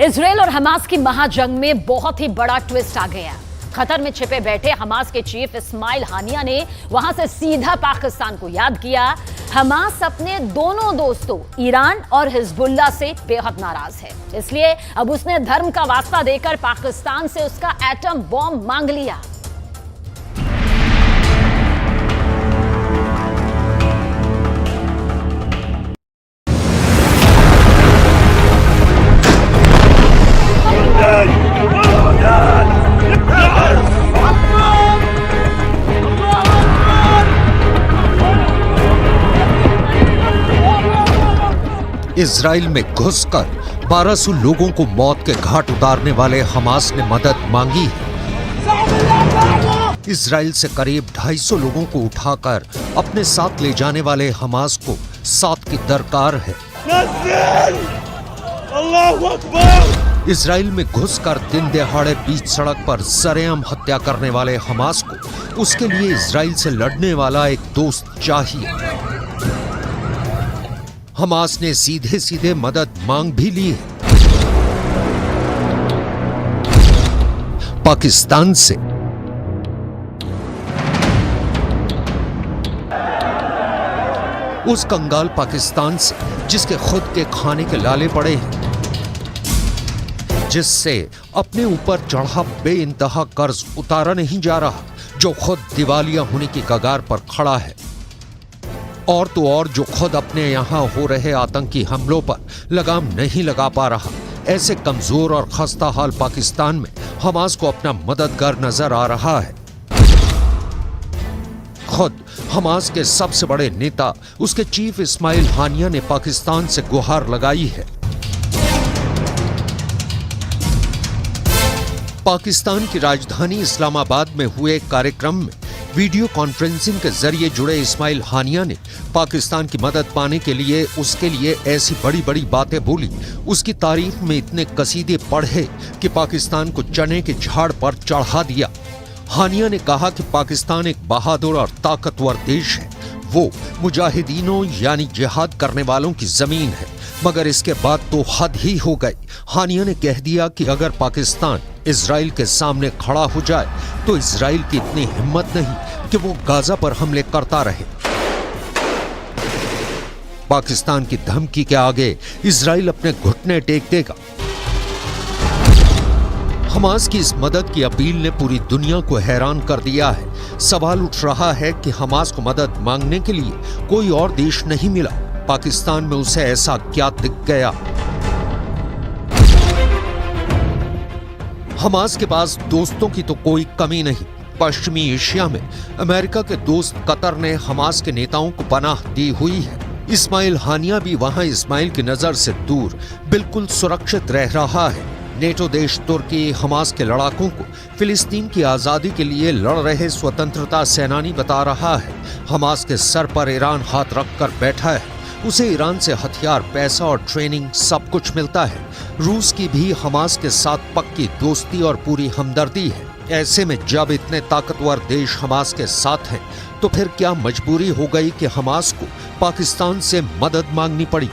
Israel और Hamas की महाजंग में बहुत ही बड़ा ट्विस्ट आ गया। कतर में छिपे बैठे हमास के चीफ इस्माइल हानिया ने वहां से सीधा पाकिस्तान को याद किया। हमास अपने दोनों दोस्तों ईरान और हिजबुल्ला से बेहद नाराज है, इसलिए अब उसने धर्म का वास्ता देकर पाकिस्तान से उसका एटम बॉम्ब मांग लिया। इजराइल में घुसकर 1200 लोगों को मौत के घाट उतारने वाले हमास ने मदद मांगी है। इजराइल से करीब 250 लोगों को उठाकर अपने साथ ले जाने वाले हमास को साथ की दरकार है। इजराइल में घुसकर दिन दहाड़े बीच सड़क पर सरेआम हत्या करने वाले हमास को उसके लिए इजराइल से लड़ने वाला एक दोस्त चाहिए। हमास ने सीधे सीधे मदद मांग भी ली है पाकिस्तान से। उस कंगाल पाकिस्तान से जिसके खुद के खाने के लाले पड़े हैं, जिससे अपने ऊपर चढ़ा बेइंतहा कर्ज उतारा नहीं जा रहा, जो खुद दिवालिया होने की कगार पर खड़ा है, और तो और जो खुद अपने यहां हो रहे आतंकी हमलों पर लगाम नहीं लगा पा रहा। ऐसे कमजोर और खस्ता हाल पाकिस्तान में हमास को अपना मददगार नजर आ रहा है। खुद हमास के सबसे बड़े नेता उसके चीफ इस्माइल हानिया ने पाकिस्तान से गुहार लगाई है। पाकिस्तान की राजधानी इस्लामाबाद में हुए एक कार्यक्रम में वीडियो कॉन्फ्रेंसिंग के जरिए जुड़े इस्माइल हानिया ने पाकिस्तान की मदद पाने के लिए उसके लिए ऐसी बड़ी बड़ी बातें बोली, उसकी तारीफ में इतने कसीदे पढ़े कि पाकिस्तान को चने के झाड़ पर चढ़ा दिया। हानिया ने कहा कि पाकिस्तान एक बहादुर और ताकतवर देश है, वो मुजाहिदीनों यानी जिहाद करने वालों की जमीन है, मगर इसके बाद तो हद ही हो गई। हानिया ने कह दिया कि अगर पाकिस्तान इजराइल के सामने खड़ा हो जाए तो इजराइल की इतनी हिम्मत नहीं कि वो गाजा पर हमले करता रहे। पाकिस्तान की धमकी के आगे इजराइल अपने घुटने टेक देगा। हमास की इस मदद की अपील ने पूरी दुनिया को हैरान कर दिया है। सवाल उठ रहा है कि हमास को मदद मांगने के लिए कोई और देश नहीं मिला। पाकिस्तान में उसे ऐसा क्या दिख गया? हमास के पास दोस्तों की तो कोई कमी नहीं। पश्चिमी एशिया में अमेरिका के दोस्त कतर ने हमास के नेताओं को पनाह दी हुई है। इस्माइल हानिया भी वहां इस्माइल की नजर से दूर बिल्कुल सुरक्षित रह रहा है। नेटो देश तुर्की हमास के लड़ाकों को फिलिस्तीन की आजादी के लिए लड़ रहे स्वतंत्रता सेनानी बता रहा है। हमास के सर पर ईरान हाथ रखकर बैठा है। उसे ईरान से हथियार, पैसा और ट्रेनिंग सब कुछ मिलता है। रूस की भी हमास के साथ पक्की दोस्ती और पूरी हमदर्दी है। ऐसे में जब इतने ताकतवर देश हमास के साथ हैं, तो फिर क्या मजबूरी हो गई कि हमास को पाकिस्तान से मदद मांगनी पड़ी?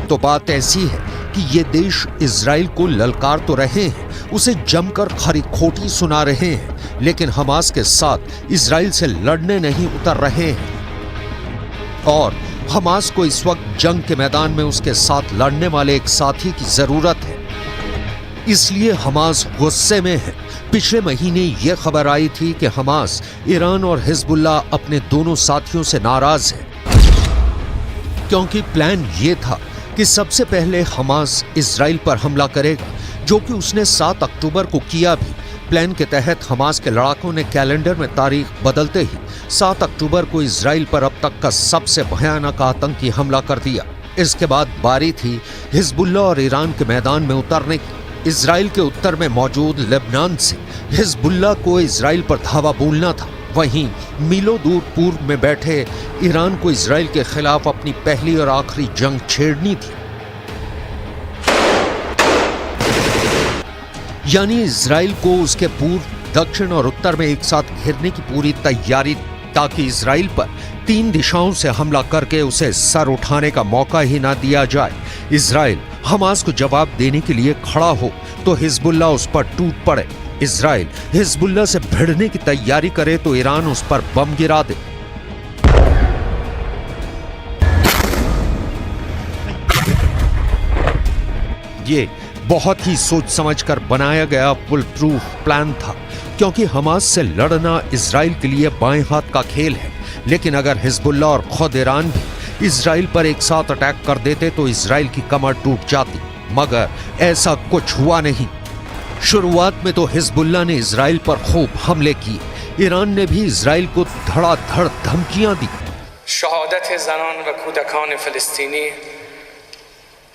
तो बात ऐसी है कि ये देश इजराइल को ललकार तो रहे हैं, उसे जमकर खरी खोटी सुना रहे हैं, लेकिन हमास के साथ इजराइल से लड़ने नहीं उतर रहे हैं। और हमास को इस वक्त जंग के मैदान में उसके साथ लड़ने वाले एक साथी की जरूरत है। इसलिए हमास गुस्से में है। पिछले महीने यह खबर आई थी कि हमास, ईरान और हिजबुल्ला अपने दोनों साथियों से नाराज है, क्योंकि प्लान यह था कि सबसे पहले हमास इजराइल पर हमला करेगा, जो कि उसने 7 अक्टूबर को किया भी। प्लान के तहत हमास के लड़ाकों ने कैलेंडर में तारीख बदलते ही 7 अक्टूबर को इजराइल पर अब तक का सबसे भयानक आतंकी हमला कर दिया। इसके बाद बारी थी हिजबुल्ला और ईरान के मैदान में उतरने की। इजराइल के उत्तर में मौजूद लेबनान से हिजबुल्ला को इजराइल पर धावा बोलना था। वहीं मीलों दूर पूर्व में बैठे ईरान को इजराइल के खिलाफ अपनी पहली और आखिरी जंग छेड़नी थी। यानी इजराइल को उसके पूर्व दक्षिण और उत्तर में एक साथ घेरने की पूरी तैयारी, ताकि इजराइल पर 3 दिशाओं से हमला करके उसे सर उठाने का मौका ही ना दिया जाए। इजराइल हमास को जवाब देने के लिए खड़ा हो तो हिजबुल्लाह उस पर टूट पड़े। इजराइल हिजबुल्लाह से भिड़ने की तैयारी करे तो ईरान उस पर बम गिरा दे। ये बहुत ही सोच समझकर बनाया गया फुल प्रूफ प्लान था, क्योंकि हमास से लड़ना इजराइल के लिए बाएं हाथ का खेल है। लेकिन अगर हिजबुल्लाह और खुद ईरान भी इजराइल पर एक साथ अटैक कर देते तो इजराइल की कमर टूट जाती, मगर ऐसा कुछ हुआ नहीं। शुरुआत में तो हिजबुल्लाह ने इजराइल पर खूब हमले किए। ईरान ने भी इजराइल को धड़ाधड़ धमकियां दी। शहादत ज़नान व कूदकान फ़लस्तीनी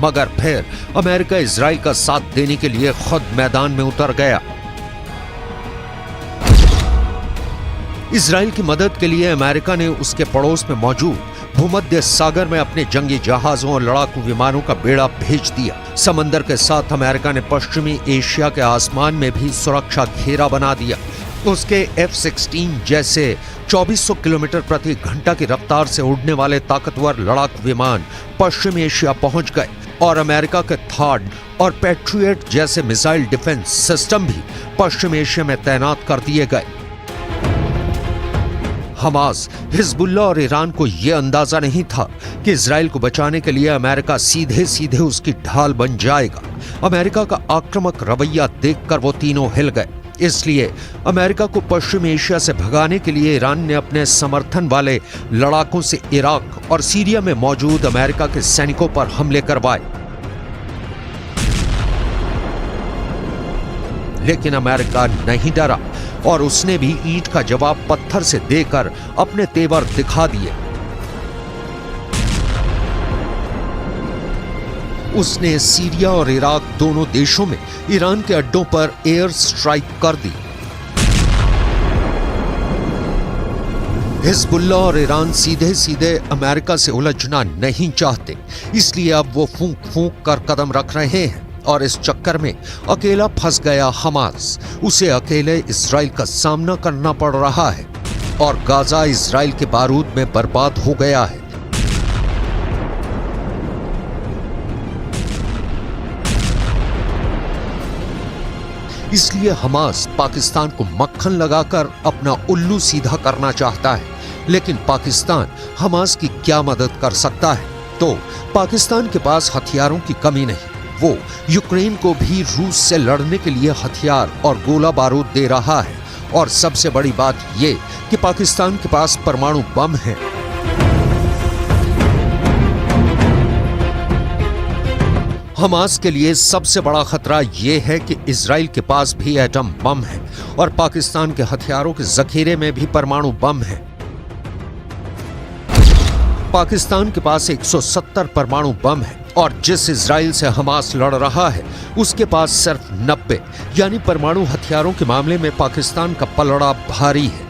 मगर फिर अमेरिका इजराइल का साथ देने के लिए खुद मैदान में उतर गया। इजराइल की मदद के लिए अमेरिका ने उसके पड़ोस में मौजूद भूमध्य सागर में अपने जंगी जहाजों और लड़ाकू विमानों का बेड़ा भेज दिया। समंदर के साथ अमेरिका ने पश्चिमी एशिया के आसमान में भी सुरक्षा घेरा बना दिया। उसके F-16 जैसे 2400 किलोमीटर प्रति घंटा की रफ्तार से उड़ने वाले ताकतवर लड़ाकू विमान पश्चिम एशिया पहुंच गए और अमेरिका के थाड और पैट्रियट जैसे मिसाइल डिफेंस सिस्टम भी पश्चिम एशिया में तैनात कर दिए गए। हमास, हिजबुल्लाह और ईरान को यह अंदाजा नहीं था कि इजराइल को बचाने के लिए अमेरिका सीधे सीधे उसकी ढाल बन जाएगा। अमेरिका का आक्रामक रवैया देखकर वो तीनों हिल गए। इसलिए अमेरिका को पश्चिम एशिया से भगाने के लिए ईरान ने अपने समर्थन वाले लड़ाकों से इराक और सीरिया में मौजूद अमेरिका के सैनिकों पर हमले करवाए। लेकिन अमेरिका नहीं डरा और उसने भी ईंट का जवाब पत्थर से देकर अपने तेवर दिखा दिए। उसने सीरिया और इराक दोनों देशों में ईरान के अड्डों पर एयर स्ट्राइक कर दी। हिजबुल्लाह और ईरान सीधे सीधे अमेरिका से उलझना नहीं चाहते, इसलिए अब वो फूंक फूंक कर कदम रख रहे हैं और इस चक्कर में अकेला फंस गया हमास। उसे अकेले इजराइल का सामना करना पड़ रहा है और गाजा इजराइल के बारूद में बर्बाद हो गया है। इसलिए हमास पाकिस्तान को मक्खन लगाकर अपना उल्लू सीधा करना चाहता है। लेकिन पाकिस्तान हमास की क्या मदद कर सकता है? तो पाकिस्तान के पास हथियारों की कमी नहीं। वो यूक्रेन को भी रूस से लड़ने के लिए हथियार और गोला बारूद दे रहा है। और सबसे बड़ी बात ये कि पाकिस्तान के पास परमाणु बम है। हमास के लिए सबसे बड़ा खतरा यह है कि इजराइल के पास भी एटम बम है और पाकिस्तान के हथियारों के जखीरे में भी परमाणु बम है। पाकिस्तान के पास 170 परमाणु बम है और जिस इजराइल से हमास लड़ रहा है उसके पास सिर्फ 90, यानी परमाणु हथियारों के मामले में पाकिस्तान का पलड़ा भारी है।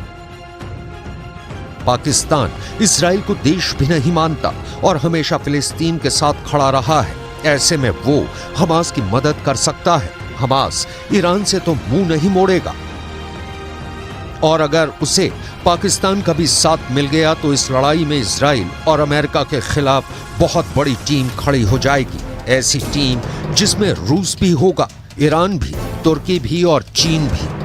पाकिस्तान इजराइल को देश भी नहीं मानता और हमेशा फिलिस्तीन के साथ खड़ा रहा है। ऐसे में वो हमास की मदद कर सकता है। हमास ईरान से तो मुंह नहीं मोड़ेगा और अगर उसे पाकिस्तान का भी साथ मिल गया तो इस लड़ाई में इजराइल और अमेरिका के खिलाफ बहुत बड़ी टीम खड़ी हो जाएगी। ऐसी टीम जिसमें रूस भी होगा, ईरान भी, तुर्की भी और चीन भी।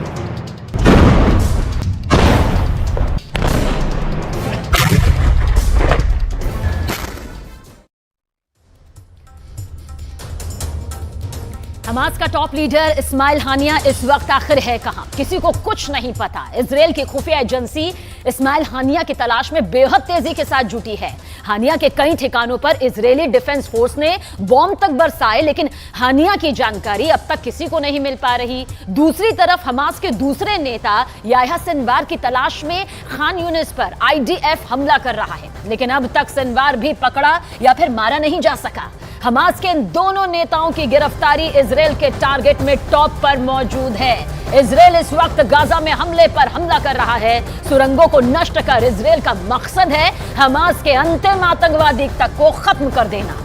हमास का टॉप लीडर इस्माइल हानिया इस वक्त आखिर है कहां? किसी को कुछ नहीं पता। इजराइल की खुफिया एजेंसी इस्माइल हानिया की तलाश में बेहद तेजी के साथ जुटी है। हानिया के कई ठिकानों पर इजरायली डिफेंस फोर्स ने बॉम्ब तक बरसाए, लेकिन हानिया की जानकारी अब तक किसी को नहीं मिल पा रही। दूसरी तरफ हमास के दूसरे नेता याह्या सिनवार की तलाश में खान यूनिस पर IDF हमला कर रहा है, लेकिन अब तक सिनवार भी पकड़ा या फिर मारा नहीं जा सका। हमास के इन दोनों नेताओं की गिरफ्तारी इजराइल के टारगेट में टॉप पर मौजूद है। इजराइल इस वक्त गाजा में हमले पर हमला कर रहा है। सुरंगों को नष्ट कर इजराइल का मकसद है हमास के अंतिम आतंकवादी तक को खत्म कर देना।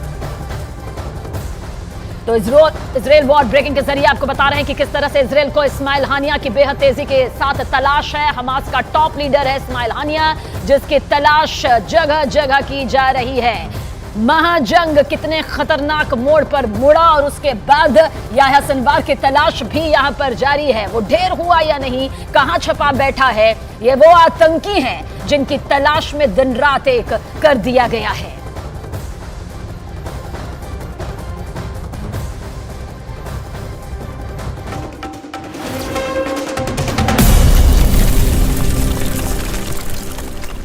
तो इजराइल वॉर ब्रेकिंग के जरिए आपको बता रहे हैं कि किस तरह से इजराइल को इस्माइल हानिया की बेहद तेजी के साथ तलाश है। हमास का टॉप लीडर है इस्माइल हानिया, जिसकी तलाश जगह जगह की जा रही है। महाजंग कितने खतरनाक मोड़ पर मुड़ा और उसके बाद याह्या सिनवार की तलाश भी यहां पर जारी है। वो ढेर हुआ या नहीं, कहां छुपा बैठा है, ये वो आतंकी हैं जिनकी तलाश में दिन रात एक कर दिया गया है।